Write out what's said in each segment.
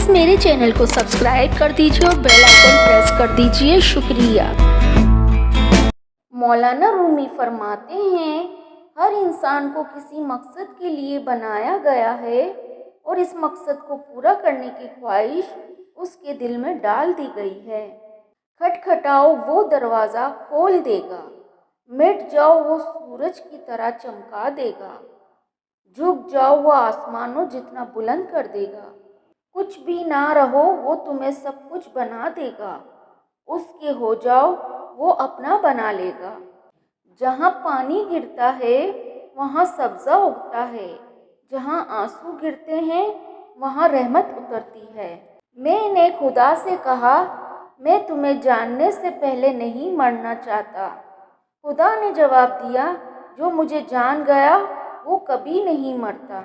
Please मेरे channel को subscribe कर दीजिए और बेल आइकन प्रेस कर दीजिए। शुक्रिया। मौलाना रूमी फरमाते हैं, हर इंसान को किसी मकसद के लिए बनाया गया है और इस मकसद को पूरा करने की ख्वाहिश उसके दिल में डाल दी गई है। खटखटाओ, वो दरवाज़ा खोल देगा। मिट जाओ, वो सूरज की तरह चमका देगा। झुक जाओ, वो आसमानों जितना बुलंद कर देगा। कुछ भी ना रहो, वो तुम्हें सब कुछ बना देगा। उसके हो जाओ, वो अपना बना लेगा। जहाँ पानी गिरता है वहाँ सब्ज़ा उगता है, जहाँ आंसू गिरते हैं वहाँ रहमत उतरती है। मैंने खुदा से कहा, मैं तुम्हें जानने से पहले नहीं मरना चाहता। खुदा ने जवाब दिया, जो मुझे जान गया वो कभी नहीं मरता।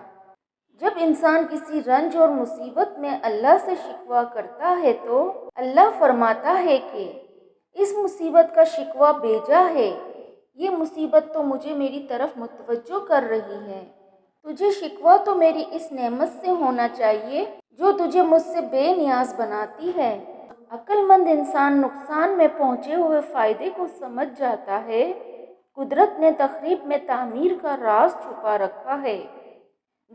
जब इंसान किसी रंज और मुसीबत में अल्लाह से शिकवा करता है तो अल्लाह फरमाता है कि इस मुसीबत का शिकवा बेजा है, ये मुसीबत तो मुझे मेरी तरफ मुतवज्जो कर रही है। तुझे शिकवा तो मेरी इस नेमत से होना चाहिए जो तुझे मुझसे बेनियाज बनाती है। अक्लमंद इंसान नुकसान में पहुँचे हुए फ़ायदे को समझ जाता है। कुदरत ने तखरीब में तामीर का राज छुपा रखा है।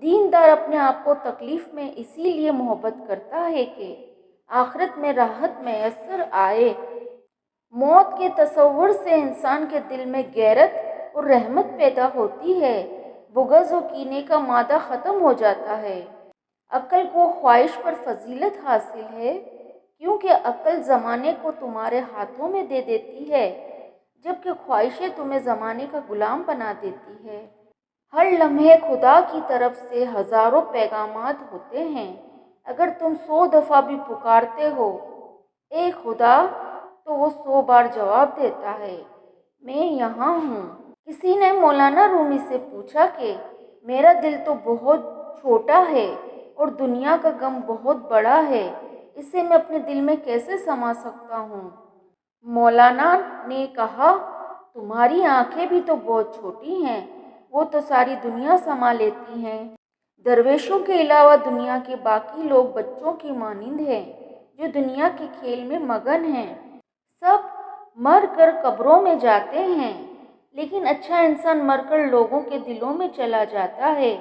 दीनदार अपने आप को तकलीफ़ में इसीलिए मोहब्बत करता है कि आखिरत में राहत मैसर आए। मौत के तसव्वुर से इंसान के दिल में गैरत और रहमत पैदा होती है। बुग़्ज़ और कीने का मादा ख़त्म हो जाता है। अक्ल को ख्वाहिश पर फजीलत हासिल है, क्योंकि अक्ल ज़माने को तुम्हारे हाथों में दे देती है, जबकि ख्वाहिशें तुम्हें ज़माने का ग़ुलाम बना देती है। हर लम्हे खुदा की तरफ से हज़ारों पैगामात होते हैं। अगर तुम 100 दफ़ा भी पुकारते हो ए खुदा, तो वो 100 बार जवाब देता है, मैं यहाँ हूँ। किसी ने मौलाना रूमी से पूछा कि मेरा दिल तो बहुत छोटा है और दुनिया का गम बहुत बड़ा है, इसे मैं अपने दिल में कैसे समा सकता हूँ? मौलाना ने कहा, तुम्हारी आंखें भी तो बहुत छोटी हैं, वो तो सारी दुनिया समा लेती हैं। दरवेशों के अलावा दुनिया के बाकी लोग बच्चों की मानिंद हैं जो दुनिया के खेल में मगन हैं। सब मर कर कब्रों में जाते हैं, लेकिन अच्छा इंसान मरकर लोगों के दिलों में चला जाता है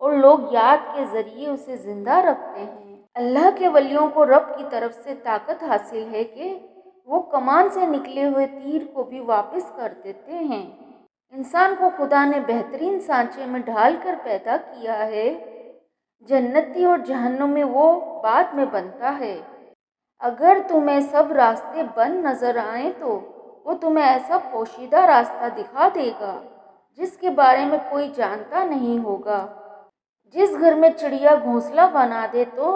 और लोग याद के ज़रिए उसे ज़िंदा रखते हैं। अल्लाह के वलियों को रब की तरफ से ताकत हासिल है कि वो कमान से निकले हुए तीर को भी वापस कर देते हैं। इंसान को खुदा ने बेहतरीन सांचे में ढाल कर पैदा किया है। जन्नती और जहन्नुमी वो बाद में बनता है। अगर तुम्हें सब रास्ते बंद नज़र आएँ तो वो तुम्हें ऐसा पोशीदा रास्ता दिखा देगा जिसके बारे में कोई जानता नहीं होगा। जिस घर में चिड़िया घोंसला बना दे तो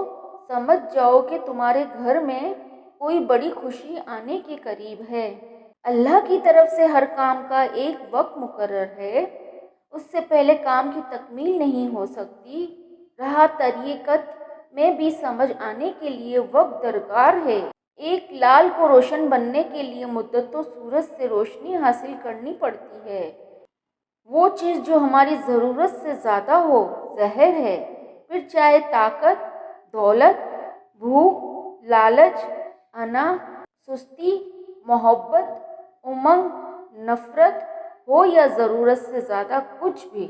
समझ जाओ कि तुम्हारे घर में कोई बड़ी खुशी आने के करीब है। अल्लाह की तरफ से हर काम का एक वक्त मुकर्रर है, उससे पहले काम की तकमील नहीं हो सकती। रहा तरीक़त में भी समझ आने के लिए वक्त दरकार है। एक लाल को रोशन बनने के लिए मुद्दतों सूरज से रोशनी हासिल करनी पड़ती है। वो चीज़ जो हमारी ज़रूरत से ज़्यादा हो जहर है, फिर चाहे ताकत, दौलत, भूख, लालच, अना, सुस्ती, मोहब्बत, उमंग, नफ़रत हो या ज़रूरत से ज़्यादा कुछ भी।